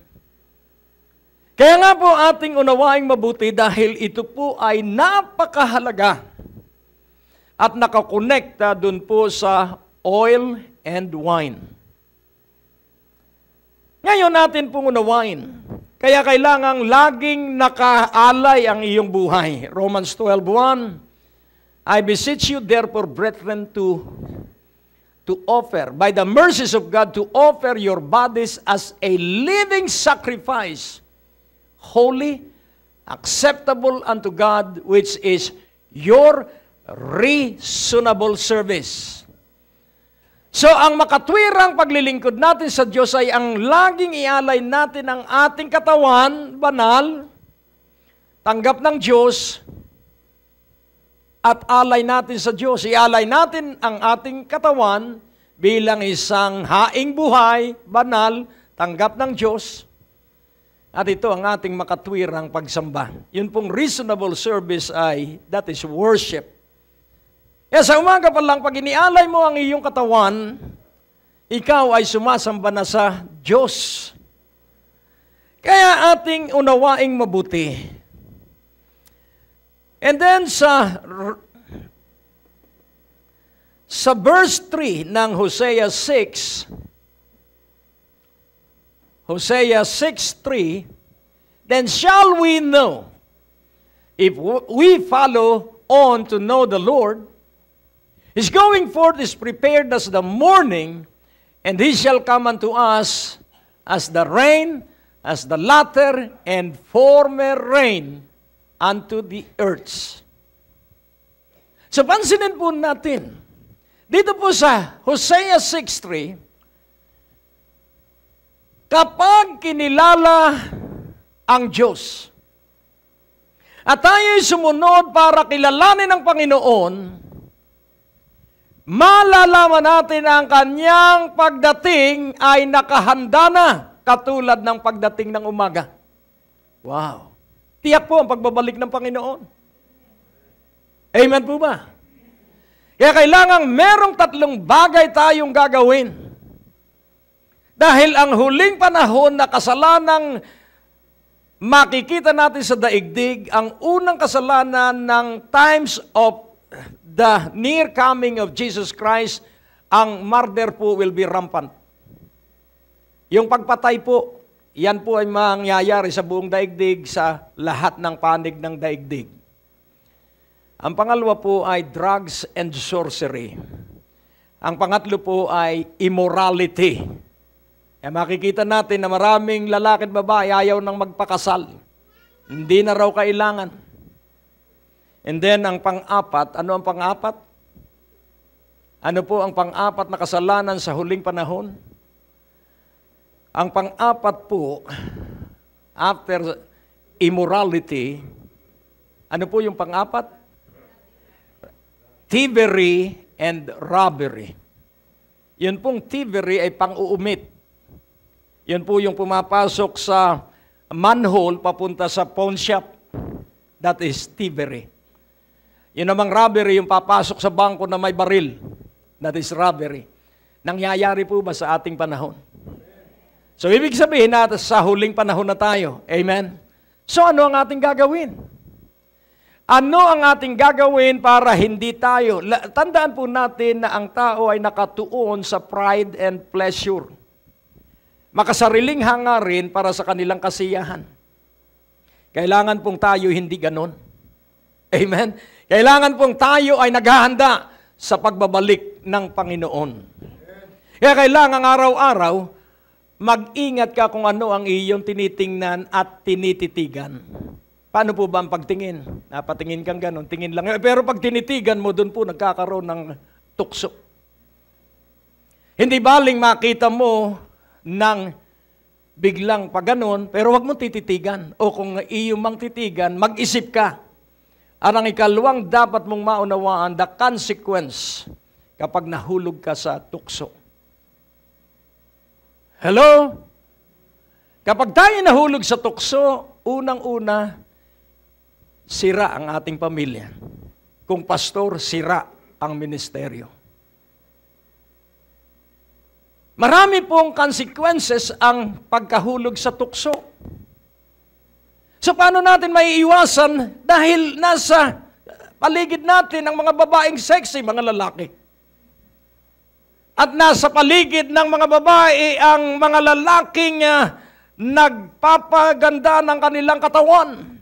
Speaker 2: Kaya nga po ating unawaing mabuti dahil ito po ay napakahalaga at nakakonekta dun po sa oil and wine. Ngayon natin pong unawain. Kaya kailangang laging nakaalay ang iyong buhay. Romans 12:1, I beseech you therefore, brethren, to offer, by the mercies of God, to offer your bodies as a living sacrifice, holy, acceptable unto God, which is your reasonable service. So, ang makatwirang paglilingkod natin sa Diyos ay ang laging ialay natin ang ating katawan, banal, tanggap ng Diyos, at alay natin sa Diyos. Ialay natin ang ating katawan bilang isang haing buhay, banal, tanggap ng Diyos. At ito ang ating makatwirang pagsamba. Yun pong reasonable service ay, that is worship. Kaya sa umaga pa lang, pag inialay mo ang iyong katawan, ikaw ay sumasamba na sa Diyos. Kaya ating unawaing mabuti. And then sa verse 3 ng Hosea 6, Hosea 6:3, then shall we know, if we follow on to know the Lord, His going forth is prepared as the morning, and He shall come unto us as the rain, as the latter and former rain unto the earths. So pansinin po natin, dito po sa Hosea 6:3, kapag kinilala ang Diyos at tayo'y sumunod para kilalanin ang Panginoon, malalaman natin na ang kanyang pagdating ay nakahanda na, katulad ng pagdating ng umaga. Wow! Tiyak po ang pagbabalik ng Panginoon. Amen po ba? Kaya kailangang merong 3 bagay tayong gagawin. Dahil ang huling panahon na kasalanang makikita natin sa daigdig, ang unang kasalanan ng times of the near coming of Jesus Christ, ang murder po will be rampant. Yung pagpatay po, yan po ay mangyayari sa buong daigdig, sa lahat ng panig ng daigdig. Ang pangalawa po ay drugs and sorcery. Ang pangatlo po ay immorality. Makikita natin na maraming lalaki at babae ayaw nang magpakasal. Hindi na raw kailangan. And then, ang pang-apat, ano ang pang-apat? Ano po ang pang-apat na kasalanan sa huling panahon? Ang pang-apat po, after immorality, ano po yung pang-apat? Thievery and robbery. Yun pong thievery ay pang-uumit. Yun po yung pumapasok sa manhole papunta sa pawn shop. That is thievery. Yun namang robbery, yung papasok sa bangko na may baril. That is robbery. Nangyayari po ba sa ating panahon? So, ibig sabihin natin sa huling panahon na tayo. Amen? So, ano ang ating gagawin? Ano ang ating gagawin para hindi tayo? Tandaan po natin na ang tao ay nakatuon sa pride and pleasure. Makasariling hangarin para sa kanilang kasiyahan. Kailangan pong tayo hindi ganon. Amen? Kailangan pong tayo ay naghahanda sa pagbabalik ng Panginoon. Kaya kailangan araw-araw, mag-ingat ka kung ano ang iyong tinitingnan at tinititigan. Paano po ba ang pagtingin? Napatingin kang ganon, tingin lang. Pero pag tinitigan mo, doon po nagkakaroon ng tukso. Hindi baling makita mo ng biglang pag ganon, pero wag mo tititigan. O kung iyong mang titigan, mag-isip ka. Ang ikalawang dapat mong maunawaan, the consequence kapag nahulog ka sa tukso. Hello? Kapag tayo nahulog sa tukso, unang-una, sira ang ating pamilya. Kung pastor, sira ang ministeryo. Marami pong consequences ang pagkahulog sa tukso. So paano natin maiiwasan dahil nasa paligid natin ang mga babaeng sexy, mga lalaki. At nasa paligid ng mga babae ang mga lalaking nagpapaganda ng kanilang katawan.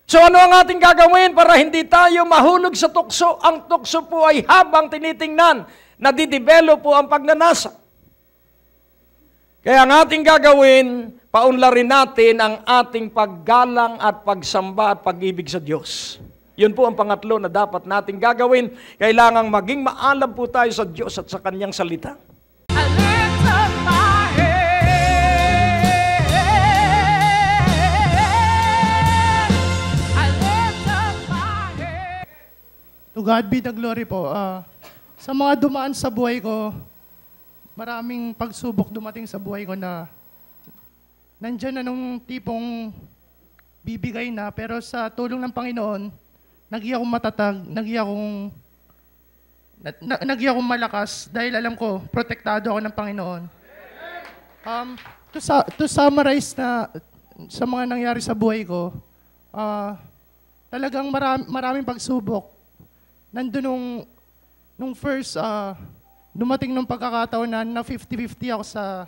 Speaker 2: So ano ang ating gagawin para hindi tayo mahulog sa tukso? Ang tukso po ay habang tinitingnan, nadidevelop po ang pagnanasa. Kaya ang ating gagawin, paunlarin natin ang ating paggalang at pagsamba at pag-ibig sa Diyos. Yun po ang pangatlo na dapat nating gagawin. Kailangang maging maalam po tayo sa Diyos at sa Kanyang salita.
Speaker 3: I lift up my head. I lift up my head.
Speaker 4: To God be the glory po. Sa mga dumaan sa buhay ko, maraming pagsubok dumating sa buhay ko na nandyan na nung tipong bibigay na, pero sa tulong ng Panginoon, naging akong matatag, naging akong malakas dahil alam ko, protektado ako ng Panginoon. To summarize na sa mga nangyari sa buhay ko, talagang maraming pagsubok. Nandun nung first, dumating nung pagkakataon na 50-50 ako sa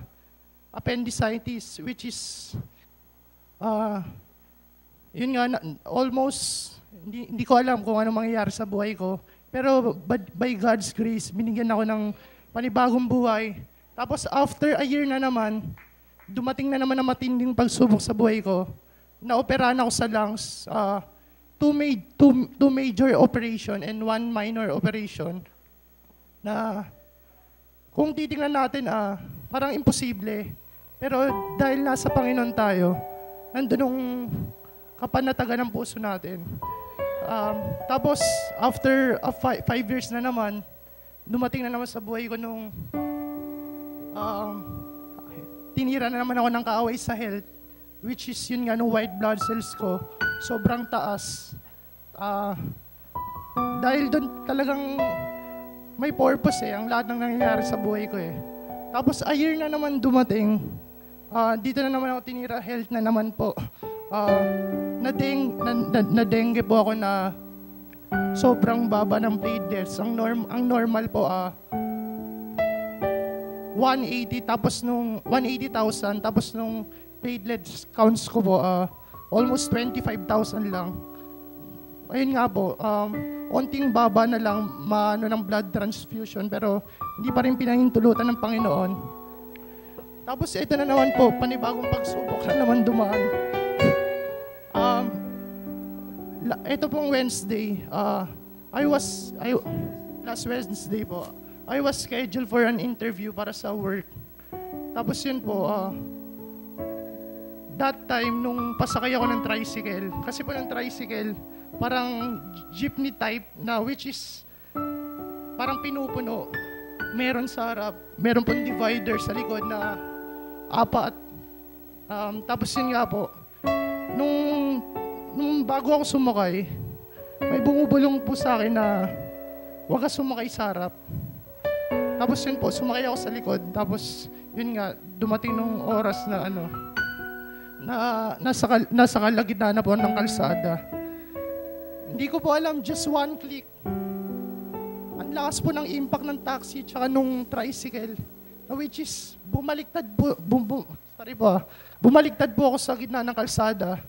Speaker 4: appendicitis, which is, yun nga, almost, hindi ko alam kung ano mangyayari sa buhay ko. Pero by God's grace, binigyan ako ng panibagong buhay. Tapos after a year na naman, dumating na naman ang matinding pagsubok sa buhay ko. Naoperahan ako sa lungs, two major operation and one minor operation. Na kung titingnan natin, parang imposible. Pero dahil nasa Panginoon tayo, nandun yung kapanatagan ng puso natin. Tapos, after 5 years na naman, dumating na naman sa buhay ko nung tinira na naman ako ng kaaway sa health, which is yun nga, nung white blood cells ko, sobrang taas. Dahil doon talagang may purpose ang lahat ng nangyayari sa buhay ko Tapos a year na naman dumating, dito na naman ako tinira, health na naman po. Na-dengue po ako na sobrang baba ng platelets. Ang normal po 180, tapos nung 180,000, tapos nung platelets counts ko po almost 25,000 lang. Ayun nga po, onting baba na lang ng blood transfusion, pero hindi pa rin pinahintulutan ng Panginoon. Tapos ito na naman po, panibagong pagsubok na naman dumaan. Ito pong Wednesday, last Wednesday po, I was scheduled for an interview para sa work. Tapos yun po, that time, nung pasakay ako ng tricycle, kasi po ng tricycle, parang jeepney type na, which is parang pinupuno. Meron sa harap, meron pong divider sa likod na 4. Tapos yun nga po, nung bago ako sumakay, may bumubulong po sa akin na huwag ka sumakay sa harap. Tapos yun po, sumakay ako sa likod. Tapos yun nga, dumating nung oras na nasa kalagitnaan na po ng kalsada. Hindi ko po alam, just one click. Ang lakas po ng impact ng taxi tsaka nung tricycle, which is bumaliktad po ako sa gitna ng kalsada.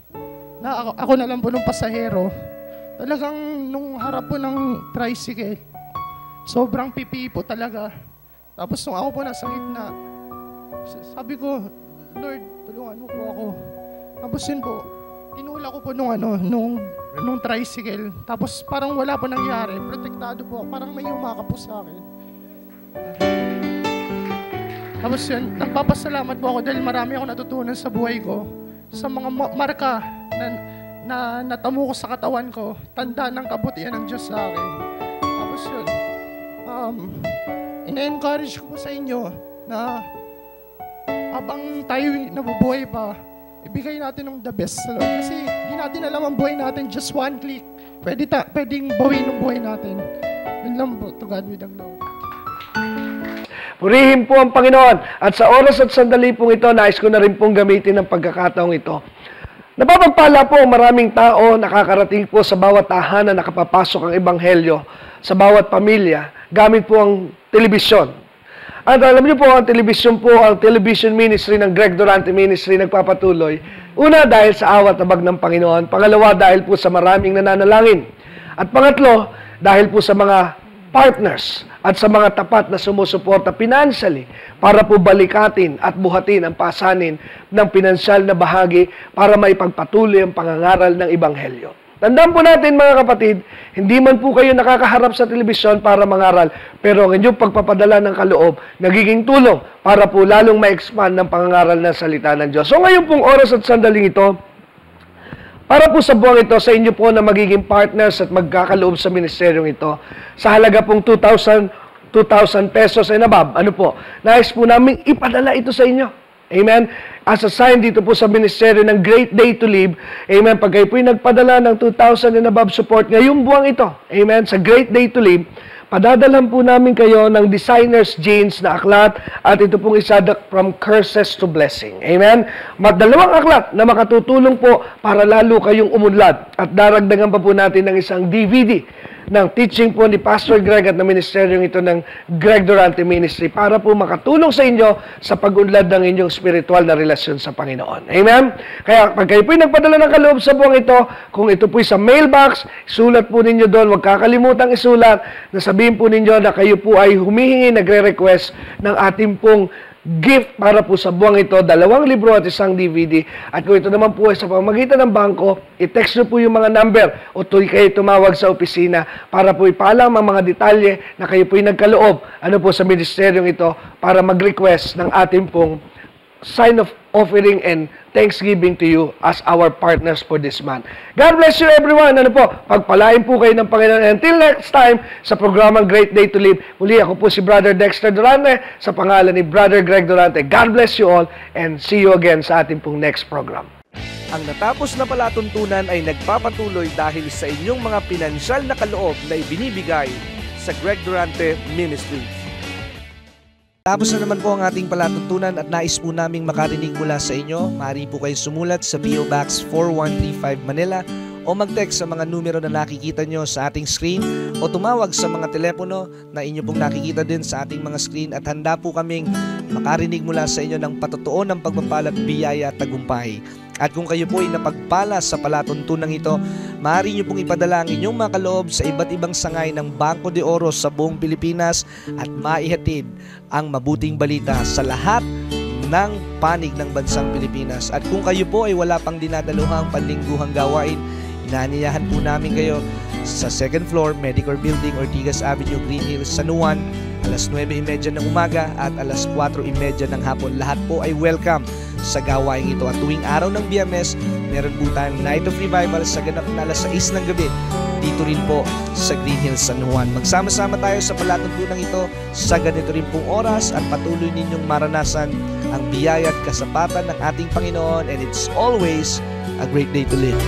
Speaker 4: Na ako na lang po nung pasahero. Talagang nung harap po ng tricycle, sobrang pipi po talaga. Tapos nung ako po nasa gitna, sabi ko, Lord, tulungan mo po ako. Tapos yun po, tinula ko po nung tricycle. Tapos parang wala po nangyari. Protektado po ako. Parang may umaka po sa akin. Tapos yun, nagpapasalamat po ako dahil marami ako natutunan sa buhay ko. Sa mga marka na natamo ko sa katawan ko, tanda ng kabutihan ng Diyos sa akin. Tapos yun, ina-encourage ko po sa inyo na habang tayo nabubuhay pa, ibigay natin ng the best sa Lord. Kasi hindi natin alam ang buhay natin, just one click. Pwedeng bawin ang buhay natin. Yun lang po, to God be the glory.
Speaker 1: Purihin po ang Panginoon. At sa oras at sandali pong ito, nais ko na rin pong gamitin ang pagkakataong ito. Napapagpala po maraming tao nakakarating po sa bawat tahanan na nakapapasok ang Ebanghelyo, sa bawat pamilya, gamit po ang telebisyon. At alam niyo po, ang television ministry ng Greg Durante Ministry nagpapatuloy. Una, dahil sa awat abag ng Panginoon. Pangalawa, dahil po sa maraming nananalangin. At pangatlo, dahil po sa mga partners at sa mga tapat na sumusuporta financially para po balikatin at buhatin ang pasanin ng pinansyal na bahagi para maipagpatuloy ang pangangaral ng Ebanghelyo.
Speaker 5: Tandaan po natin mga kapatid, hindi man po kayo nakakaharap sa telebisyon para mangaral, pero ang inyong pagpapadala ng kaloob, nagiging tulong para po lalong ma-expand ng pangangaral ng salita ng Diyos. So ngayon pong oras at sandaling ito, para po sa buwang ito, sa inyo po na magiging partners at magkakaloob sa ministeryong ito, sa halaga pong 2,000 pesos and above, nais po namin ipadala ito sa inyo. Amen? As a sign dito po sa ministeryo ng Great Day to Live, amen, pag kayo po'y nagpadala ng 2,000 and above support ngayong buwang ito, amen, sa Great Day to Live, padadalan po namin kayo ng designer's jeans na aklat at ito pong isa from curses to blessing. Amen? Dalawang aklat na makatutulong po para lalo kayong umunlad at daragdagan pa po natin ng isang DVD ng teaching po ni Pastor Greg at ng ministeryong ito ng Greg Durante Ministry para po makatulong sa inyo sa pag-unlad ng inyong spiritual na relasyon sa Panginoon. Amen? Kaya pag kayo po'y nagpadala ng kaloob sa buwang ito, kung ito po'y sa mailbox, sulat po ninyo doon, huwag kakalimutang isulat, na sabihin po ninyo na kayo po ay humihingi, nagre-request ng ating pong gift para po sa buwang ito, 2 libro at isang DVD. At kung ito naman po ay sa pamamagitan ng bangko, i-text nyo po yung mga number o kayo tumawag sa opisina para po ipaalam ang mga detalye na kayo po ay nagkaloob po sa ministeryong ito para mag-request ng ating pong sign of offering and thanksgiving to you as our partners for this month. God bless you everyone. Pagpalain po kayo ng Panginoon. Until next time, sa programang Great Day to Live, muli ako po si Brother Dexter Durante sa pangalan ni Brother Greg Durante. God bless you all and see you again sa ating pong next program.
Speaker 1: Ang natapos na palatuntunan ay nagpapatuloy dahil sa inyong mga pinansyal na kaloob na ibinibigay sa Greg Durante Ministries. Tapos na naman po ang ating palatuntunan at nais po naming makarinig mula sa inyo. Maaari po kayo sumulat sa PO Box 4135 Manila o mag-text sa mga numero na nakikita nyo sa ating screen o tumawag sa mga telepono na inyo pong nakikita din sa ating mga screen at handa po kaming makarinig mula sa inyo ng patotoo ng pagpapalat, biyaya at tagumpay. At kung kayo po ay napagpala sa palatuntunan ito, maaari nyo pong ipadala ang inyong mga kaloob sa iba't ibang sangay ng Bangko de Oro sa buong Pilipinas at maihatid ang mabuting balita sa lahat ng panig ng bansang Pilipinas. At kung kayo po ay wala pang dinadaluhang panlingguhang gawain, inaanyayahan po namin kayo sa 2nd floor, Medicare Building, Ortigas Avenue, Green Hills, San Juan, alas 9:30 ng umaga at alas 4:30 ng hapon. Lahat po ay welcome sa gawain ito. At tuwing araw ng Biyernes, meron po tayong Night of Revival sa ganap na alas 6 ng gabi. Dito rin po sa Green Hills, San Juan. Magsama-sama tayo sa palatuntunan ito sa ganito rin pong oras at patuloy ninyong maranasan ang biyaya at kasapatan ng ating Panginoon, and it's always a great day to live.